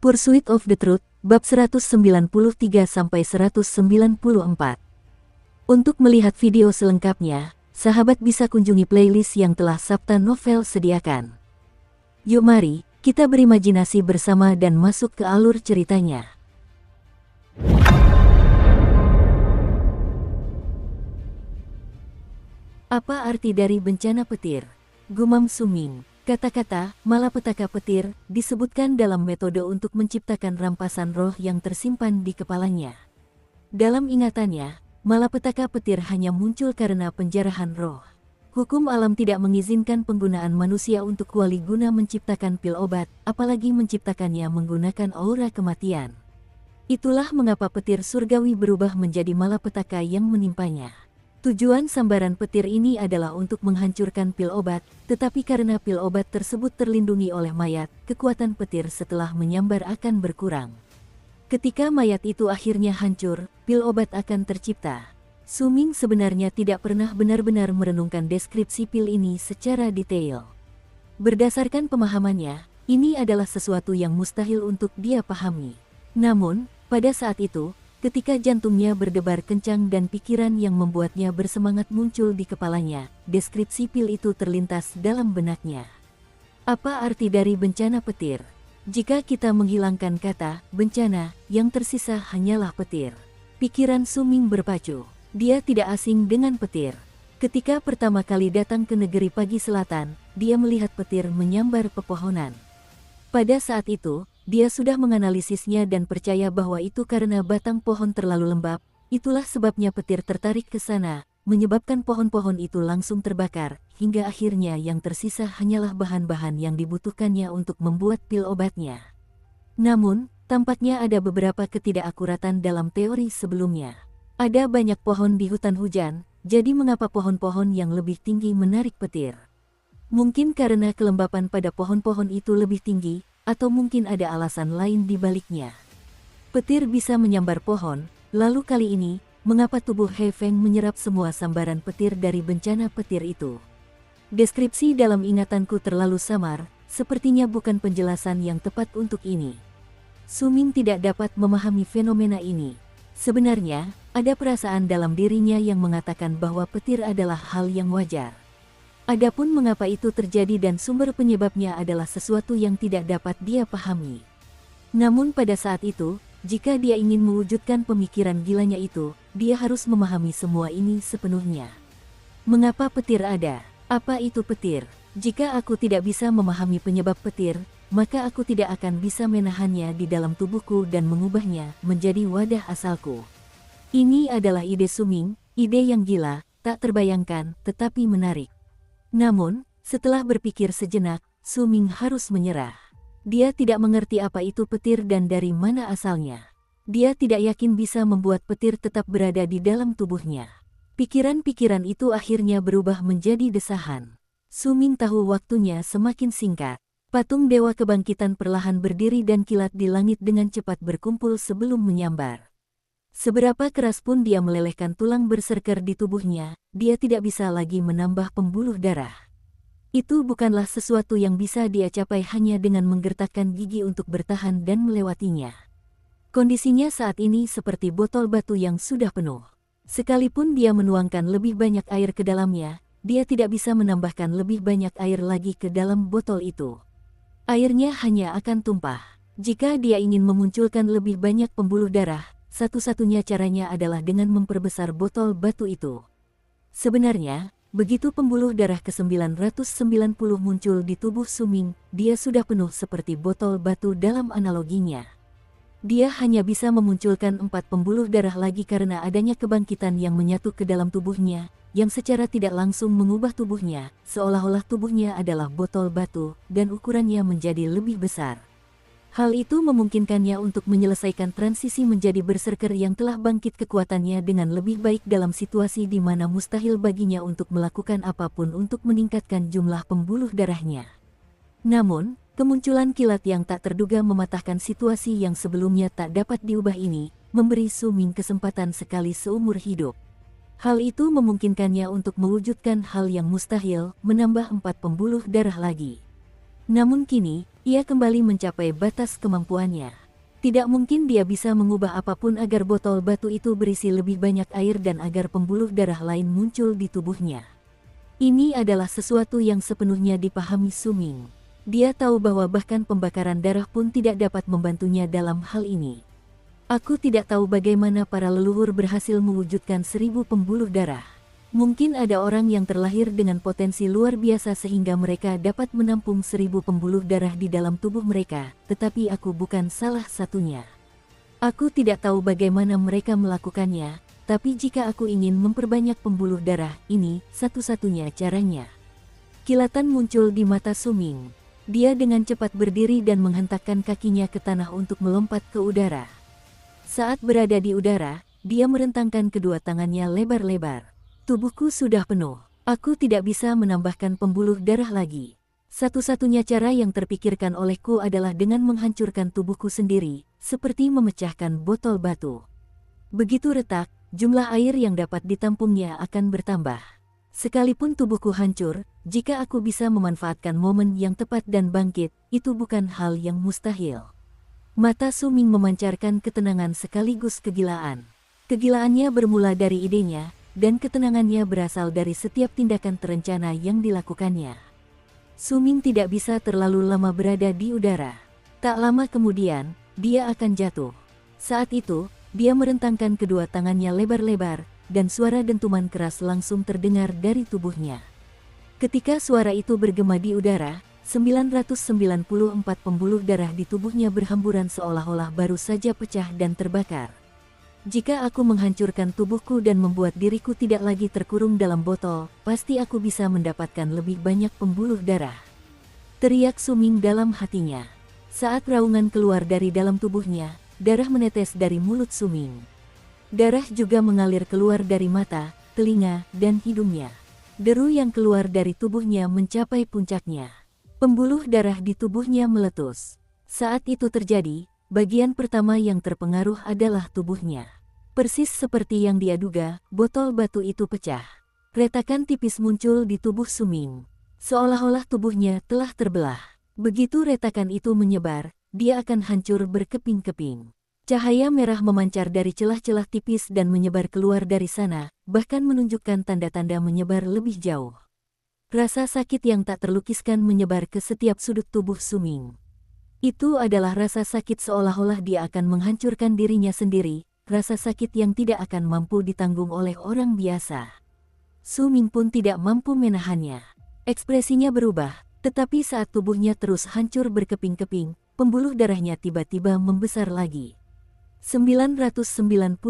Pursuit of the Truth, bab 193-194. Untuk melihat video selengkapnya, sahabat bisa kunjungi playlist yang telah Sabta Novel sediakan. Yuk mari, kita berimajinasi bersama dan masuk ke alur ceritanya. Apa arti dari bencana petir? Gumam Suming. Kata-kata malapetaka petir disebutkan dalam metode untuk menciptakan rampasan roh yang tersimpan di kepalanya. Dalam ingatannya, malapetaka petir hanya muncul karena penjarahan roh. Hukum alam tidak mengizinkan penggunaan manusia untuk wali guna menciptakan pil obat, apalagi menciptakannya menggunakan aura kematian. Itulah mengapa petir surgawi berubah menjadi malapetaka yang menimpanya. Tujuan sambaran petir ini adalah untuk menghancurkan pil obat, tetapi karena pil obat tersebut terlindungi oleh mayat, kekuatan petir setelah menyambar akan berkurang. Ketika mayat itu akhirnya hancur, pil obat akan tercipta. Suming sebenarnya tidak pernah benar-benar merenungkan deskripsi pil ini secara detail. Berdasarkan pemahamannya, ini adalah sesuatu yang mustahil untuk dia pahami. Namun, pada saat itu, ketika jantungnya berdebar kencang dan pikiran yang membuatnya bersemangat muncul di kepalanya, deskripsi pil itu terlintas dalam benaknya. Apa arti dari bencana petir? Jika kita menghilangkan kata bencana, yang tersisa hanyalah petir. Pikiran Suming berpacu. Dia tidak asing dengan petir. Ketika pertama kali datang ke negeri Pagi Selatan, dia melihat petir menyambar pepohonan. Pada saat itu, dia sudah menganalisisnya dan percaya bahwa itu karena batang pohon terlalu lembab. Itulah sebabnya petir tertarik ke sana, menyebabkan pohon-pohon itu langsung terbakar, hingga akhirnya yang tersisa hanyalah bahan-bahan yang dibutuhkannya untuk membuat pil obatnya. Namun, tampaknya ada beberapa ketidakakuratan dalam teori sebelumnya. Ada banyak pohon di hutan hujan, jadi mengapa pohon-pohon yang lebih tinggi menarik petir? Mungkin karena kelembapan pada pohon-pohon itu lebih tinggi, atau mungkin ada alasan lain di baliknya. Petir bisa menyambar pohon, lalu kali ini, mengapa tubuh He Feng menyerap semua sambaran petir dari bencana petir itu? Deskripsi dalam ingatanku terlalu samar, sepertinya bukan penjelasan yang tepat untuk ini. Suming tidak dapat memahami fenomena ini. Sebenarnya, ada perasaan dalam dirinya yang mengatakan bahwa petir adalah hal yang wajar. Adapun mengapa itu terjadi dan sumber penyebabnya adalah sesuatu yang tidak dapat dia pahami. Namun pada saat itu, jika dia ingin mewujudkan pemikiran gilanya itu, dia harus memahami semua ini sepenuhnya. Mengapa petir ada? Apa itu petir? Jika aku tidak bisa memahami penyebab petir, maka aku tidak akan bisa menahannya di dalam tubuhku dan mengubahnya menjadi wadah asalku. Ini adalah ide Suming, ide yang gila, tak terbayangkan, tetapi menarik. Namun, setelah berpikir sejenak, Suming harus menyerah. Dia tidak mengerti apa itu petir dan dari mana asalnya. Dia tidak yakin bisa membuat petir tetap berada di dalam tubuhnya. Pikiran-pikiran itu akhirnya berubah menjadi desahan. Suming tahu waktunya semakin singkat. Patung Dewa Kebangkitan perlahan berdiri dan kilat di langit dengan cepat berkumpul sebelum menyambar. Seberapa keras pun dia melelehkan tulang berserker di tubuhnya, dia tidak bisa lagi menambah pembuluh darah. Itu bukanlah sesuatu yang bisa dia capai hanya dengan menggertakkan gigi untuk bertahan dan melewatinya. Kondisinya saat ini seperti botol batu yang sudah penuh. Sekalipun dia menuangkan lebih banyak air ke dalamnya, dia tidak bisa menambahkan lebih banyak air lagi ke dalam botol itu. Airnya hanya akan tumpah. Jika dia ingin memunculkan lebih banyak pembuluh darah, satu-satunya caranya adalah dengan memperbesar botol batu itu. Sebenarnya, begitu pembuluh darah ke-990 muncul di tubuh Suming, dia sudah penuh seperti botol batu dalam analoginya. Dia hanya bisa memunculkan 4 pembuluh darah lagi karena adanya kebangkitan yang menyatu ke dalam tubuhnya, yang secara tidak langsung mengubah tubuhnya, seolah-olah tubuhnya adalah botol batu, dan ukurannya menjadi lebih besar. Hal itu memungkinkannya untuk menyelesaikan transisi menjadi berserker yang telah bangkit kekuatannya dengan lebih baik dalam situasi di mana mustahil baginya untuk melakukan apapun untuk meningkatkan jumlah pembuluh darahnya. Namun, kemunculan kilat yang tak terduga mematahkan situasi yang sebelumnya tak dapat diubah ini, memberi Suming kesempatan sekali seumur hidup. Hal itu memungkinkannya untuk mewujudkan hal yang mustahil, menambah 4 pembuluh darah lagi. Namun kini, Ia kembali mencapai batas kemampuannya. Tidak mungkin dia bisa mengubah apapun agar botol batu itu berisi lebih banyak air dan agar pembuluh darah lain muncul di tubuhnya. Ini adalah sesuatu yang sepenuhnya dipahami Su Ming. Dia tahu bahwa bahkan pembakaran darah pun tidak dapat membantunya dalam hal ini. Aku tidak tahu bagaimana para leluhur berhasil mewujudkan 1000 pembuluh darah. Mungkin ada orang yang terlahir dengan potensi luar biasa sehingga mereka dapat menampung 1000 pembuluh darah di dalam tubuh mereka, tetapi aku bukan salah satunya. Aku tidak tahu bagaimana mereka melakukannya, tapi jika aku ingin memperbanyak pembuluh darah, ini satu-satunya caranya. Kilatan muncul di mata Su Ming. Dia dengan cepat berdiri dan menghentakkan kakinya ke tanah untuk melompat ke udara. Saat berada di udara, dia merentangkan kedua tangannya lebar-lebar. Tubuhku sudah penuh. Aku tidak bisa menambahkan pembuluh darah lagi. Satu-satunya cara yang terpikirkan olehku adalah dengan menghancurkan tubuhku sendiri, seperti memecahkan botol batu. Begitu retak, jumlah air yang dapat ditampungnya akan bertambah. Sekalipun tubuhku hancur, jika aku bisa memanfaatkan momen yang tepat dan bangkit, itu bukan hal yang mustahil. Mata Su Ming memancarkan ketenangan sekaligus kegilaan. Kegilaannya bermula dari idenya, dan ketenangannya berasal dari setiap tindakan terencana yang dilakukannya. Su Ming tidak bisa terlalu lama berada di udara. Tak lama kemudian, dia akan jatuh. Saat itu, dia merentangkan kedua tangannya lebar-lebar, dan suara dentuman keras langsung terdengar dari tubuhnya. Ketika suara itu bergema di udara, 994 pembuluh darah di tubuhnya berhamburan seolah-olah baru saja pecah dan terbakar. Jika aku menghancurkan tubuhku dan membuat diriku tidak lagi terkurung dalam botol, pasti aku bisa mendapatkan lebih banyak pembuluh darah. Teriak Su Ming dalam hatinya. Saat raungan keluar dari dalam tubuhnya, darah menetes dari mulut Su Ming. Darah juga mengalir keluar dari mata, telinga, dan hidungnya. Deru yang keluar dari tubuhnya mencapai puncaknya. Pembuluh darah di tubuhnya meletus. Saat itu terjadi, bagian pertama yang terpengaruh adalah tubuhnya. Persis seperti yang dia duga, botol batu itu pecah. Retakan tipis muncul di tubuh Su Ming. Seolah-olah tubuhnya telah terbelah. Begitu retakan itu menyebar, dia akan hancur berkeping-keping. Cahaya merah memancar dari celah-celah tipis dan menyebar keluar dari sana, bahkan menunjukkan tanda-tanda menyebar lebih jauh. Rasa sakit yang tak terlukiskan menyebar ke setiap sudut tubuh Su Ming. Itu adalah rasa sakit seolah-olah dia akan menghancurkan dirinya sendiri, rasa sakit yang tidak akan mampu ditanggung oleh orang biasa. Su Ming pun tidak mampu menahannya. Ekspresinya berubah, tetapi saat tubuhnya terus hancur berkeping-keping, pembuluh darahnya tiba-tiba membesar lagi. 995.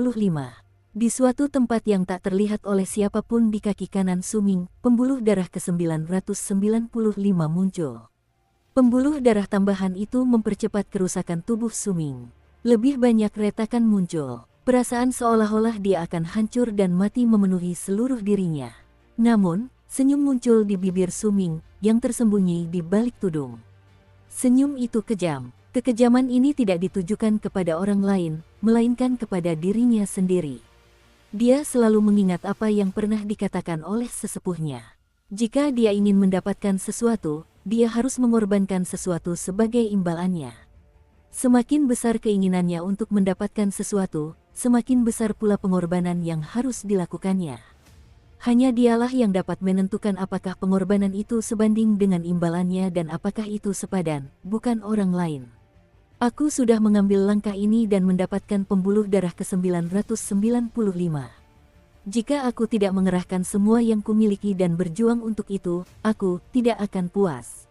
Di suatu tempat yang tak terlihat oleh siapapun di kaki kanan Su Ming, pembuluh darah ke-995 muncul. Pembuluh darah tambahan itu mempercepat kerusakan tubuh Su Ming. Lebih banyak retakan muncul. Perasaan seolah-olah dia akan hancur dan mati memenuhi seluruh dirinya. Namun, senyum muncul di bibir Su Ming, yang tersembunyi di balik tudung. Senyum itu kejam. Kekejaman ini tidak ditujukan kepada orang lain, melainkan kepada dirinya sendiri. Dia selalu mengingat apa yang pernah dikatakan oleh sesepuhnya. Jika dia ingin mendapatkan sesuatu, dia harus mengorbankan sesuatu sebagai imbalannya. Semakin besar keinginannya untuk mendapatkan sesuatu, semakin besar pula pengorbanan yang harus dilakukannya. Hanya dialah yang dapat menentukan apakah pengorbanan itu sebanding dengan imbalannya dan apakah itu sepadan, bukan orang lain. Aku sudah mengambil langkah ini dan mendapatkan pembuluh darah ke-995. Jika aku tidak mengerahkan semua yang kumiliki dan berjuang untuk itu, aku tidak akan puas.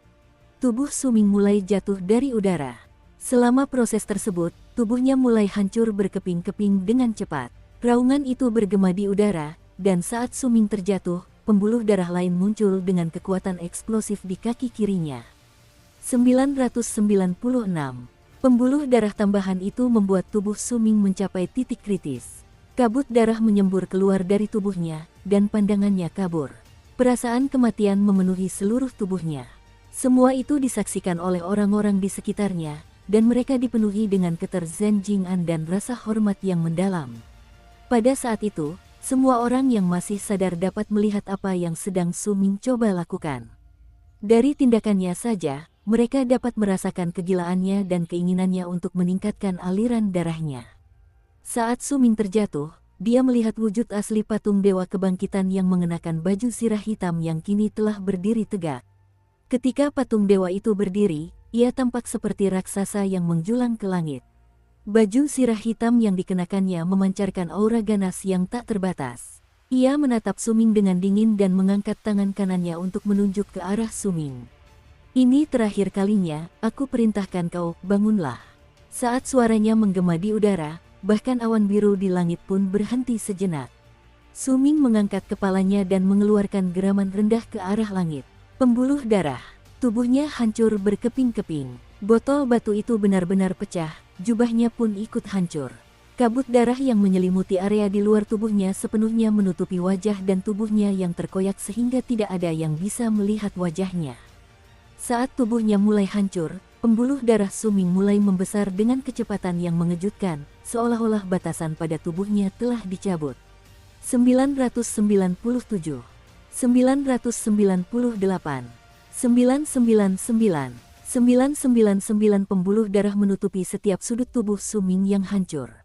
Tubuh Su Ming mulai jatuh dari udara. Selama proses tersebut, tubuhnya mulai hancur berkeping-keping dengan cepat. Raungan itu bergema di udara, dan saat Su Ming terjatuh, pembuluh darah lain muncul dengan kekuatan eksplosif di kaki kirinya. 996. Pembuluh darah tambahan itu membuat tubuh Su Ming mencapai titik kritis. Kabut darah menyembur keluar dari tubuhnya, dan pandangannya kabur. Perasaan kematian memenuhi seluruh tubuhnya. Semua itu disaksikan oleh orang-orang di sekitarnya, dan mereka dipenuhi dengan keterzanjian dan rasa hormat yang mendalam. Pada saat itu, semua orang yang masih sadar dapat melihat apa yang sedang Su Ming coba lakukan. Dari tindakannya saja, mereka dapat merasakan kegilaannya dan keinginannya untuk meningkatkan aliran darahnya. Saat Suming terjatuh, dia melihat wujud asli patung Dewa Kebangkitan yang mengenakan baju sirah hitam yang kini telah berdiri tegak. Ketika patung dewa itu berdiri, ia tampak seperti raksasa yang menjulang ke langit. Baju sirah hitam yang dikenakannya memancarkan aura ganas yang tak terbatas. Ia menatap Suming dengan dingin dan mengangkat tangan kanannya untuk menunjuk ke arah Suming. Ini terakhir kalinya, aku perintahkan kau, bangunlah. Saat suaranya menggema di udara, bahkan awan biru di langit pun berhenti sejenak. Suming mengangkat kepalanya dan mengeluarkan geraman rendah ke arah langit. Pembuluh darah. Tubuhnya hancur berkeping-keping. Botol batu itu benar-benar pecah, jubahnya pun ikut hancur. Kabut darah yang menyelimuti area di luar tubuhnya sepenuhnya menutupi wajah dan tubuhnya yang terkoyak sehingga tidak ada yang bisa melihat wajahnya. Saat tubuhnya mulai hancur, pembuluh darah Suming mulai membesar dengan kecepatan yang mengejutkan, seolah-olah batasan pada tubuhnya telah dicabut. 997, 998, 999, 999 pembuluh darah menutupi setiap sudut tubuh Suming yang hancur.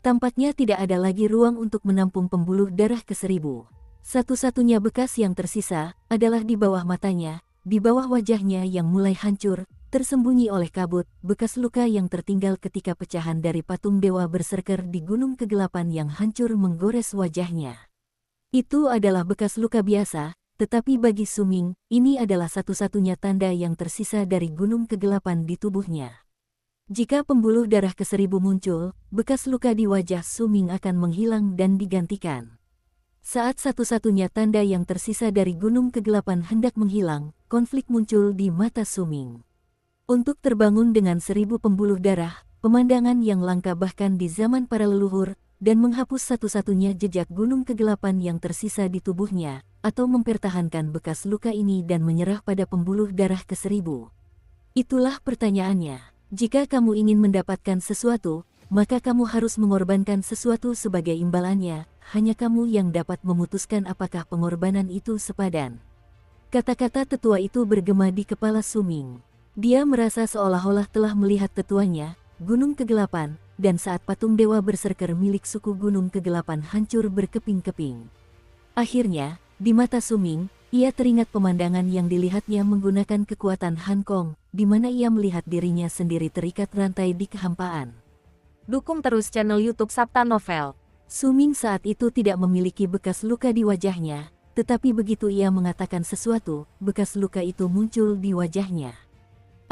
Tampaknya tidak ada lagi ruang untuk menampung pembuluh darah ke-1000. Satu-satunya bekas yang tersisa adalah di bawah matanya, di bawah wajahnya yang mulai hancur, tersembunyi oleh kabut, bekas luka yang tertinggal ketika pecahan dari patung dewa berserker di gunung kegelapan yang hancur menggores wajahnya. Itu adalah bekas luka biasa, tetapi bagi Suming, ini adalah satu-satunya tanda yang tersisa dari gunung kegelapan di tubuhnya. Jika pembuluh darah ke-1000 muncul, bekas luka di wajah Suming akan menghilang dan digantikan. Saat satu-satunya tanda yang tersisa dari gunung kegelapan hendak menghilang, konflik muncul di mata Suming. Untuk terbangun dengan 1000 pembuluh darah, pemandangan yang langka bahkan di zaman para leluhur, dan menghapus satu-satunya jejak gunung kegelapan yang tersisa di tubuhnya, atau mempertahankan bekas luka ini dan menyerah pada pembuluh darah ke-1000. Itulah pertanyaannya. Jika kamu ingin mendapatkan sesuatu, maka kamu harus mengorbankan sesuatu sebagai imbalannya, hanya kamu yang dapat memutuskan apakah pengorbanan itu sepadan. Kata-kata tetua itu bergema di kepala Suming. Dia merasa seolah-olah telah melihat tetuanya, gunung kegelapan, dan saat patung dewa berserker milik suku gunung kegelapan hancur berkeping-keping. Akhirnya, di mata Suming, ia teringat pemandangan yang dilihatnya menggunakan kekuatan Han Kong, di mana ia melihat dirinya sendiri terikat rantai di kehampaan. Dukung terus channel YouTube Sabta Novel. Suming saat itu tidak memiliki bekas luka di wajahnya, tetapi begitu ia mengatakan sesuatu, bekas luka itu muncul di wajahnya.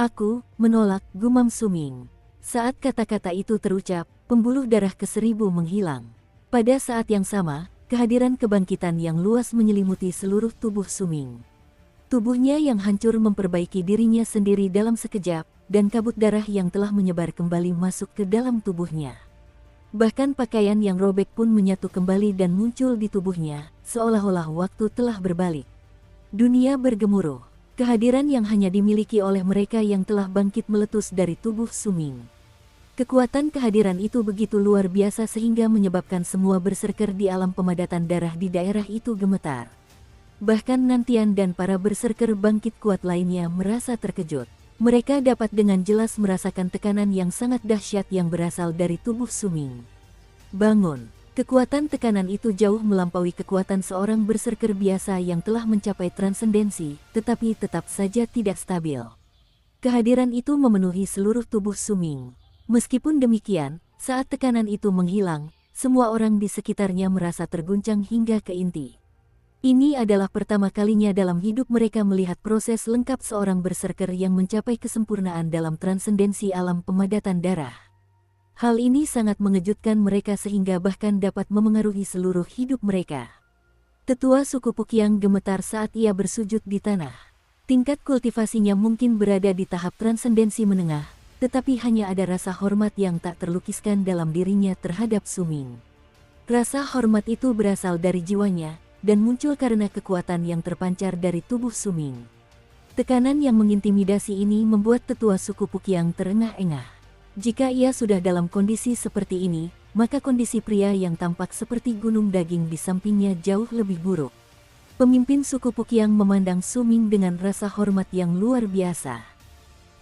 Aku menolak, gumam Suming. Saat kata-kata itu terucap, pembuluh darah ke-1000 menghilang. Pada saat yang sama, kehadiran kebangkitan yang luas menyelimuti seluruh tubuh Suming. Tubuhnya yang hancur memperbaiki dirinya sendiri dalam sekejap, dan kabut darah yang telah menyebar kembali masuk ke dalam tubuhnya. Bahkan pakaian yang robek pun menyatu kembali dan muncul di tubuhnya, seolah-olah waktu telah berbalik. Dunia bergemuruh. Kehadiran yang hanya dimiliki oleh mereka yang telah bangkit meletus dari tubuh Suming. Kekuatan kehadiran itu begitu luar biasa sehingga menyebabkan semua berserker di alam pemadatan darah di daerah itu gemetar. Bahkan Nantian dan para berserker bangkit kuat lainnya merasa terkejut. Mereka dapat dengan jelas merasakan tekanan yang sangat dahsyat yang berasal dari tubuh Suming. Bangun! Kekuatan tekanan itu jauh melampaui kekuatan seorang berserker biasa yang telah mencapai transendensi, tetapi tetap saja tidak stabil. Kehadiran itu memenuhi seluruh tubuh Suming. Meskipun demikian, saat tekanan itu menghilang, semua orang di sekitarnya merasa terguncang hingga ke inti. Ini adalah pertama kalinya dalam hidup mereka melihat proses lengkap seorang berserker yang mencapai kesempurnaan dalam transendensi alam pemadatan darah. Hal ini sangat mengejutkan mereka sehingga bahkan dapat memengaruhi seluruh hidup mereka. Tetua suku Pukiang gemetar saat ia bersujud di tanah. Tingkat kultivasinya mungkin berada di tahap transendensi menengah, tetapi hanya ada rasa hormat yang tak terlukiskan dalam dirinya terhadap Suming. Rasa hormat itu berasal dari jiwanya, dan muncul karena kekuatan yang terpancar dari tubuh Suming. Tekanan yang mengintimidasi ini membuat tetua suku Pukiang terengah-engah. Jika ia sudah dalam kondisi seperti ini, maka kondisi pria yang tampak seperti gunung daging di sampingnya jauh lebih buruk. Pemimpin suku Pukiang memandang Suming dengan rasa hormat yang luar biasa.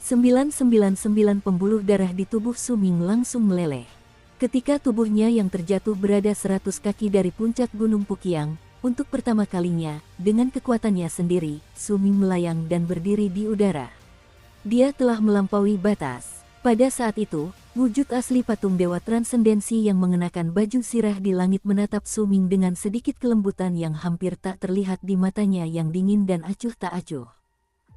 999 pembuluh darah di tubuh Suming langsung meleleh. Ketika tubuhnya yang terjatuh berada 100 kaki dari puncak Gunung Pukiang, untuk pertama kalinya, dengan kekuatannya sendiri, Suming melayang dan berdiri di udara. Dia telah melampaui batas. Pada saat itu, wujud asli patung dewa transendensi yang mengenakan baju sirah di langit menatap Suming dengan sedikit kelembutan yang hampir tak terlihat di matanya yang dingin dan acuh tak acuh.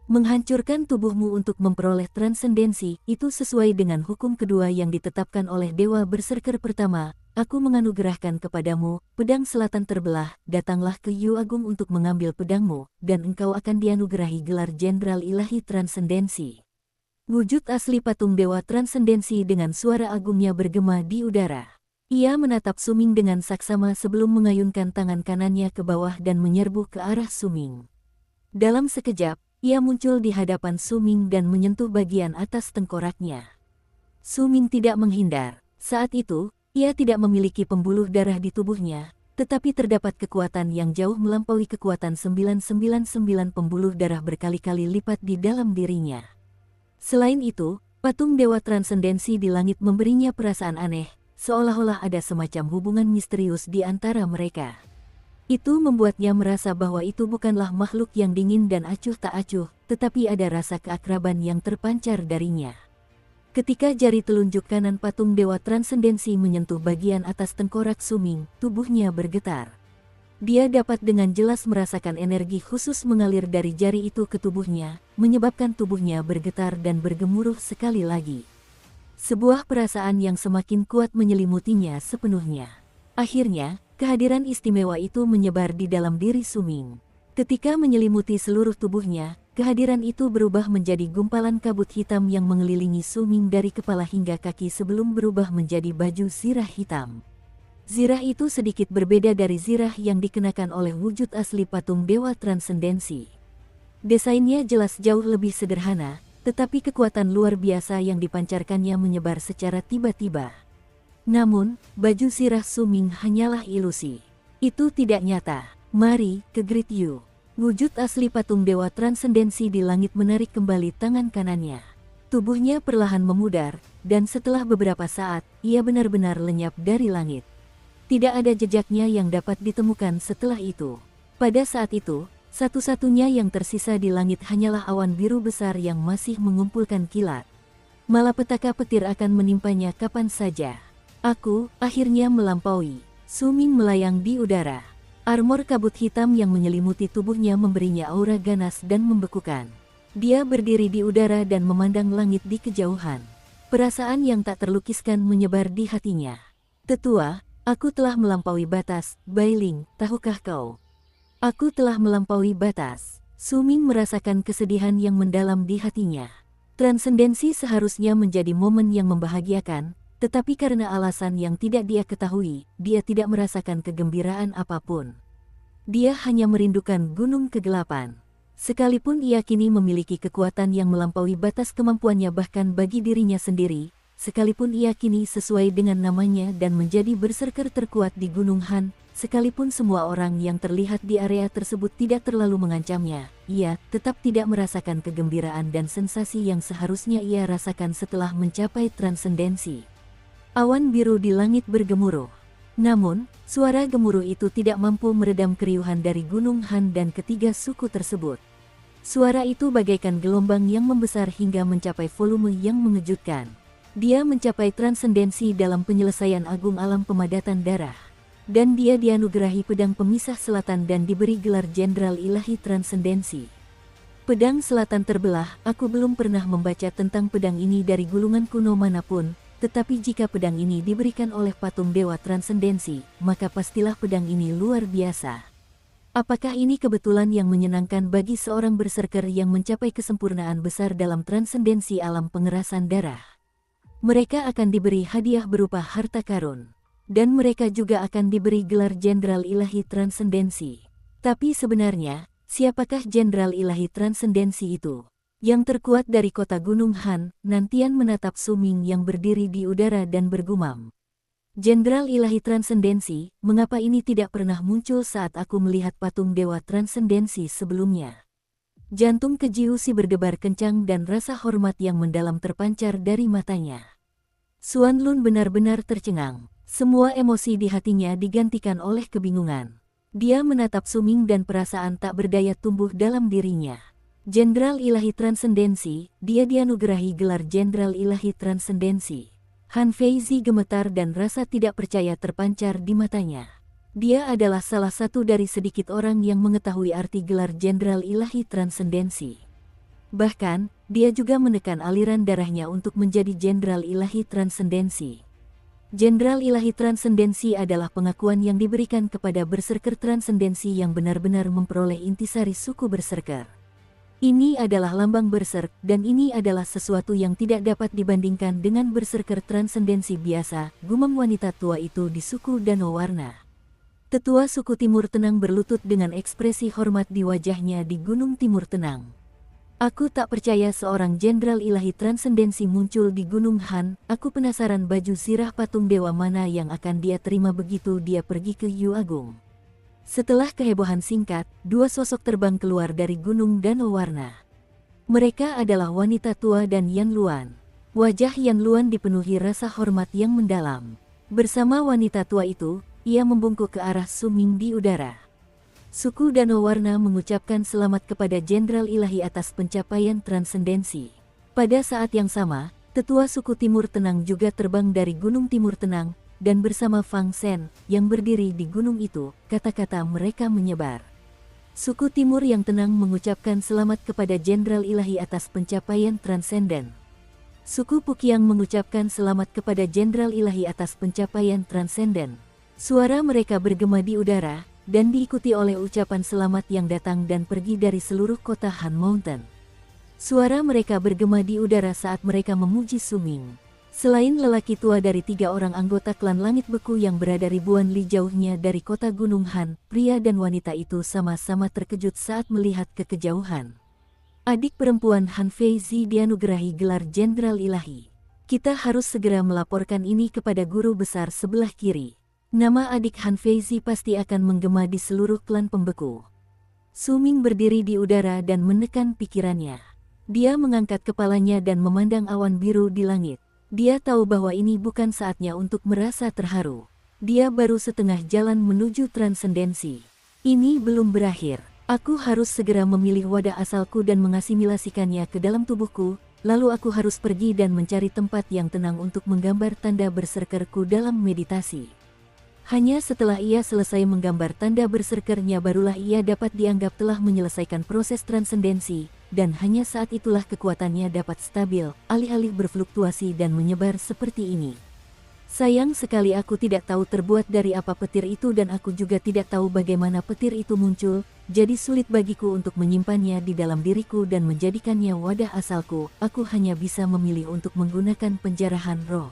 Menghancurkan tubuhmu untuk memperoleh transendensi, itu sesuai dengan hukum kedua yang ditetapkan oleh Dewa Berserker pertama. Aku menganugerahkan kepadamu, pedang selatan terbelah, datanglah ke Yu Agung untuk mengambil pedangmu, dan engkau akan dianugerahi gelar Jenderal Ilahi Transendensi. Wujud asli patung dewa transendensi dengan suara agungnya bergema di udara. Ia menatap Suming dengan saksama sebelum mengayunkan tangan kanannya ke bawah dan menyerbu ke arah Suming. Dalam sekejap, ia muncul di hadapan Suming dan menyentuh bagian atas tengkoraknya. Suming tidak menghindar. Saat itu, ia tidak memiliki pembuluh darah di tubuhnya, tetapi terdapat kekuatan yang jauh melampaui kekuatan 999 pembuluh darah berkali-kali lipat di dalam dirinya. Selain itu, patung dewa transendensi di langit memberinya perasaan aneh, seolah-olah ada semacam hubungan misterius di antara mereka. Itu membuatnya merasa bahwa itu bukanlah makhluk yang dingin dan acuh tak acuh, tetapi ada rasa keakraban yang terpancar darinya. Ketika jari telunjuk kanan patung dewa transendensi menyentuh bagian atas tengkorak Suming, tubuhnya bergetar. Dia dapat dengan jelas merasakan energi khusus mengalir dari jari itu ke tubuhnya, menyebabkan tubuhnya bergetar dan bergemuruh sekali lagi. Sebuah perasaan yang semakin kuat menyelimutinya sepenuhnya. Akhirnya, kehadiran istimewa itu menyebar di dalam diri Suming. Ketika menyelimuti seluruh tubuhnya, kehadiran itu berubah menjadi gumpalan kabut hitam yang mengelilingi Suming dari kepala hingga kaki sebelum berubah menjadi baju zirah hitam. Zirah itu sedikit berbeda dari zirah yang dikenakan oleh wujud asli patung dewa transendensi. Desainnya jelas jauh lebih sederhana, tetapi kekuatan luar biasa yang dipancarkannya menyebar secara tiba-tiba. Namun, baju zirah Suming hanyalah ilusi. Itu tidak nyata. Mari ke Great Yu. Wujud asli patung dewa transendensi di langit menarik kembali tangan kanannya. Tubuhnya perlahan memudar, dan setelah beberapa saat, ia benar-benar lenyap dari langit. Tidak ada jejaknya yang dapat ditemukan setelah itu. Pada saat itu, satu-satunya yang tersisa di langit hanyalah awan biru besar yang masih mengumpulkan kilat. Malapetaka petir akan menimpanya kapan saja. Aku akhirnya melampaui. Suming melayang di udara. Armor kabut hitam yang menyelimuti tubuhnya memberinya aura ganas dan membekukan. Dia berdiri di udara dan memandang langit di kejauhan. Perasaan yang tak terlukiskan menyebar di hatinya. Tetua, aku telah melampaui batas, Bailing, tahukah kau? Aku telah melampaui batas. Suming merasakan kesedihan yang mendalam di hatinya. Transendensi seharusnya menjadi momen yang membahagiakan, tetapi karena alasan yang tidak dia ketahui, dia tidak merasakan kegembiraan apapun. Dia hanya merindukan gunung kegelapan. Sekalipun ia kini memiliki kekuatan yang melampaui batas kemampuannya bahkan bagi dirinya sendiri, sekalipun ia kini sesuai dengan namanya dan menjadi berserker terkuat di Gunung Han, sekalipun semua orang yang terlihat di area tersebut tidak terlalu mengancamnya, ia tetap tidak merasakan kegembiraan dan sensasi yang seharusnya ia rasakan setelah mencapai transendensi. Awan biru di langit bergemuruh. Namun, suara gemuruh itu tidak mampu meredam keriuhan dari Gunung Han dan ketiga suku tersebut. Suara itu bagaikan gelombang yang membesar hingga mencapai volume yang mengejutkan. Dia mencapai transendensi dalam penyelesaian agung alam pemadatan darah. Dan dia dianugerahi pedang pemisah selatan dan diberi gelar Jenderal Ilahi Transendensi. Pedang selatan terbelah, aku belum pernah membaca tentang pedang ini dari gulungan kuno manapun, tetapi jika pedang ini diberikan oleh patung dewa transendensi, maka pastilah pedang ini luar biasa. Apakah ini kebetulan yang menyenangkan bagi seorang berserker yang mencapai kesempurnaan besar dalam transendensi alam pengerasan darah? Mereka akan diberi hadiah berupa harta karun. Dan mereka juga akan diberi gelar Jenderal Ilahi Transendensi. Tapi sebenarnya, siapakah Jenderal Ilahi Transendensi itu? Yang terkuat dari kota Gunung Han, Nantian menatap Suming yang berdiri di udara dan bergumam. Jenderal Ilahi Transendensi, mengapa ini tidak pernah muncul saat aku melihat patung dewa transendensi sebelumnya? Jantung Kejiusi berdebar kencang dan rasa hormat yang mendalam terpancar dari matanya. Xuanlun benar-benar tercengang. Semua emosi di hatinya digantikan oleh kebingungan. Dia menatap Suming dan perasaan tak berdaya tumbuh dalam dirinya. Jenderal Ilahi Transendensi, dia dianugerahi gelar Jenderal Ilahi Transendensi. Han Feizi gemetar dan rasa tidak percaya terpancar di matanya. Dia adalah salah satu dari sedikit orang yang mengetahui arti gelar Jenderal Ilahi Transendensi. Bahkan, dia juga menekan aliran darahnya untuk menjadi Jenderal Ilahi Transendensi. Jenderal Ilahi Transendensi adalah pengakuan yang diberikan kepada berserker transendensi yang benar-benar memperoleh intisari suku berserker. Ini adalah lambang berserk, dan ini adalah sesuatu yang tidak dapat dibandingkan dengan berserker transendensi biasa, gumam wanita tua itu di suku Danau Warna. Tetua suku Timur Tenang berlutut dengan ekspresi hormat di wajahnya di Gunung Timur Tenang. Aku tak percaya seorang Jenderal Ilahi Transendensi muncul di Gunung Han. Aku penasaran baju zirah patung dewa mana yang akan dia terima begitu dia pergi ke Yu Agung. Setelah kehebohan singkat, dua sosok terbang keluar dari Gunung Danau Warna. Mereka adalah wanita tua dan Yan Luan. Wajah Yan Luan dipenuhi rasa hormat yang mendalam. Bersama wanita tua itu, ia membungkuk ke arah Suming di udara. Suku Danau Warna mengucapkan selamat kepada Jenderal Ilahi atas pencapaian transendensi. Pada saat yang sama, tetua suku Timur Tenang juga terbang dari Gunung Timur Tenang, dan bersama Fang Sen, yang berdiri di gunung itu, kata-kata mereka menyebar. Suku Timur yang tenang mengucapkan selamat kepada Jenderal Ilahi atas pencapaian transenden. Suku Pukiang mengucapkan selamat kepada Jenderal Ilahi atas pencapaian transenden. Suara mereka bergema di udara, dan diikuti oleh ucapan selamat yang datang dan pergi dari seluruh kota Han Mountain. Suara mereka bergema di udara saat mereka memuji Suming. Selain lelaki tua dari 3 orang anggota klan Langit Beku yang berada ribuan li jauhnya dari kota Gunung Han, pria dan wanita itu sama-sama terkejut saat melihat ke kejauhan. Adik perempuan Han Feizi dianugerahi gelar Jenderal Ilahi. Kita harus segera melaporkan ini kepada guru besar sebelah kiri. Nama adik Han Feizi pasti akan menggema di seluruh klan pembeku. Suming berdiri di udara dan menekan pikirannya. Dia mengangkat kepalanya dan memandang awan biru di langit. Dia tahu bahwa ini bukan saatnya untuk merasa terharu. Dia baru setengah jalan menuju transendensi. Ini belum berakhir. Aku harus segera memilih wadah asalku dan mengasimilasikannya ke dalam tubuhku, lalu aku harus pergi dan mencari tempat yang tenang untuk menggambar tanda berserkerku dalam meditasi. Hanya setelah ia selesai menggambar tanda berserkernya barulah ia dapat dianggap telah menyelesaikan proses transendensi, dan hanya saat itulah kekuatannya dapat stabil, alih-alih berfluktuasi dan menyebar seperti ini. Sayang sekali aku tidak tahu terbuat dari apa petir itu dan aku juga tidak tahu bagaimana petir itu muncul, jadi sulit bagiku untuk menyimpannya di dalam diriku dan menjadikannya wadah asalku, aku hanya bisa memilih untuk menggunakan penjarahan roh.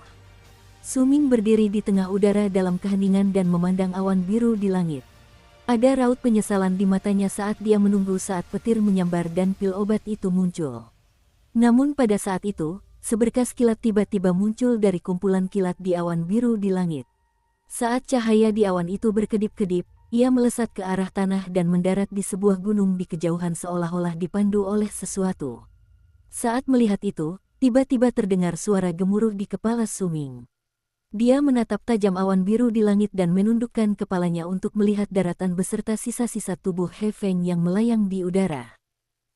Suming berdiri di tengah udara dalam keheningan dan memandang awan biru di langit. Ada raut penyesalan di matanya saat dia menunggu saat petir menyambar dan pil obat itu muncul. Namun pada saat itu, seberkas kilat tiba-tiba muncul dari kumpulan kilat di awan biru di langit. Saat cahaya di awan itu berkedip-kedip, ia melesat ke arah tanah dan mendarat di sebuah gunung di kejauhan seolah-olah dipandu oleh sesuatu. Saat melihat itu, tiba-tiba terdengar suara gemuruh di kepala Suming. Dia menatap tajam awan biru di langit dan menundukkan kepalanya untuk melihat daratan beserta sisa-sisa tubuh He Feng yang melayang di udara.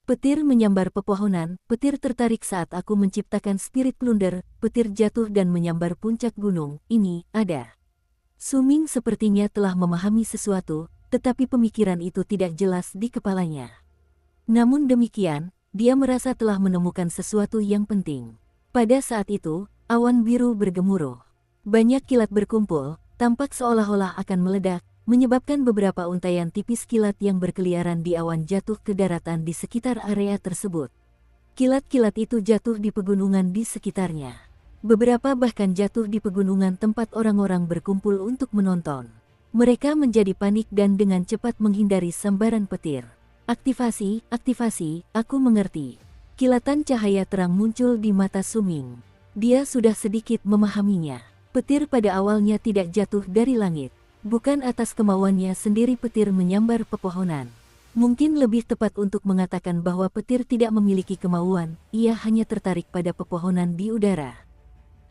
Petir menyambar pepohonan, petir tertarik saat aku menciptakan spirit plunder, petir jatuh dan menyambar puncak gunung, ini ada. Suming sepertinya telah memahami sesuatu, tetapi pemikiran itu tidak jelas di kepalanya. Namun demikian, dia merasa telah menemukan sesuatu yang penting. Pada saat itu, awan biru bergemuruh. Banyak kilat berkumpul, tampak seolah-olah akan meledak, menyebabkan beberapa untaian tipis kilat yang berkeliaran di awan jatuh ke daratan di sekitar area tersebut. Kilat-kilat itu jatuh di pegunungan di sekitarnya. Beberapa bahkan jatuh di pegunungan tempat orang-orang berkumpul untuk menonton. Mereka menjadi panik dan dengan cepat menghindari sambaran petir. Aktivasi, aku mengerti. Kilatan cahaya terang muncul di mata Suming. Dia sudah sedikit memahaminya. Petir pada awalnya tidak jatuh dari langit. Bukan atas kemauannya sendiri petir menyambar pepohonan. Mungkin lebih tepat untuk mengatakan bahwa petir tidak memiliki kemauan, ia hanya tertarik pada pepohonan di udara.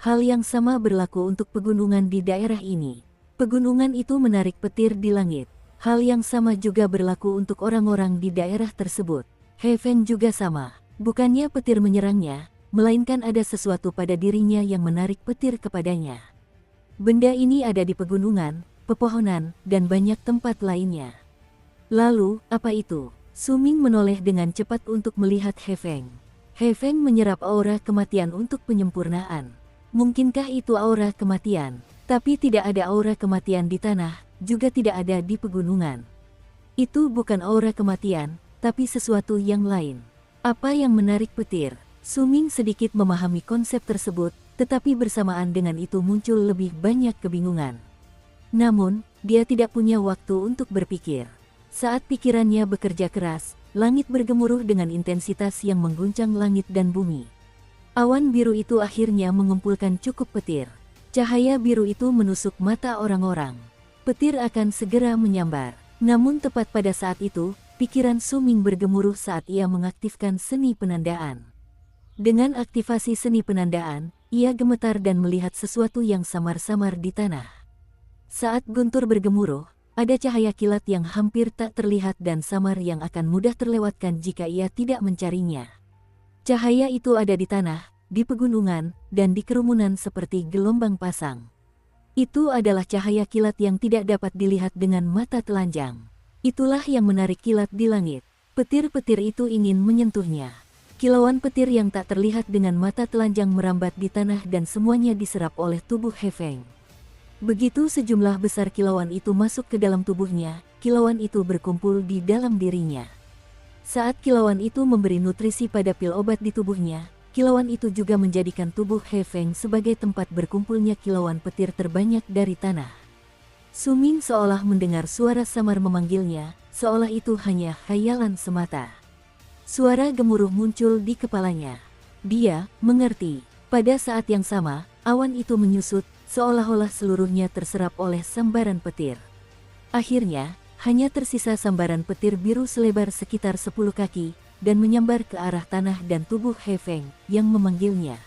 Hal yang sama berlaku untuk pegunungan di daerah ini. Pegunungan itu menarik petir di langit. Hal yang sama juga berlaku untuk orang-orang di daerah tersebut. He Feng juga sama. Bukannya petir menyerangnya, melainkan ada sesuatu pada dirinya yang menarik petir kepadanya. Benda ini ada di pegunungan, pepohonan, dan banyak tempat lainnya. Lalu, apa itu? Su Ming menoleh dengan cepat untuk melihat He Feng. He Feng menyerap aura kematian untuk penyempurnaan. Mungkinkah itu aura kematian? Tapi tidak ada aura kematian di tanah, juga tidak ada di pegunungan. Itu bukan aura kematian, tapi sesuatu yang lain. Apa yang menarik petir? Su Ming sedikit memahami konsep tersebut, tetapi bersamaan dengan itu muncul lebih banyak kebingungan. Namun, dia tidak punya waktu untuk berpikir. Saat pikirannya bekerja keras, langit bergemuruh dengan intensitas yang mengguncang langit dan bumi. Awan biru itu akhirnya mengumpulkan cukup petir. Cahaya biru itu menusuk mata orang-orang. Petir akan segera menyambar. Namun tepat pada saat itu, pikiran Su Ming bergemuruh saat ia mengaktifkan seni penandaan. Dengan aktivasi seni penandaan, ia gemetar dan melihat sesuatu yang samar-samar di tanah. Saat guntur bergemuruh, ada cahaya kilat yang hampir tak terlihat dan samar yang akan mudah terlewatkan jika ia tidak mencarinya. Cahaya itu ada di tanah, di pegunungan, dan di kerumunan seperti gelombang pasang. Itu adalah cahaya kilat yang tidak dapat dilihat dengan mata telanjang. Itulah yang menarik kilat di langit. Petir-petir itu ingin menyentuhnya. Kilauan petir yang tak terlihat dengan mata telanjang merambat di tanah dan semuanya diserap oleh tubuh He Feng. Begitu sejumlah besar kilauan itu masuk ke dalam tubuhnya, kilauan itu berkumpul di dalam dirinya. Saat kilauan itu memberi nutrisi pada pil obat di tubuhnya, kilauan itu juga menjadikan tubuh He Feng sebagai tempat berkumpulnya kilauan petir terbanyak dari tanah. Su Ming seolah mendengar suara samar memanggilnya, seolah itu hanya khayalan semata. Suara gemuruh muncul di kepalanya. Dia mengerti. Pada saat yang sama, awan itu menyusut, seolah-olah seluruhnya terserap oleh sambaran petir. Akhirnya, hanya tersisa sambaran petir biru selebar sekitar 10 kaki, dan menyambar ke arah tanah dan tubuh He Feng, yang memanggilnya.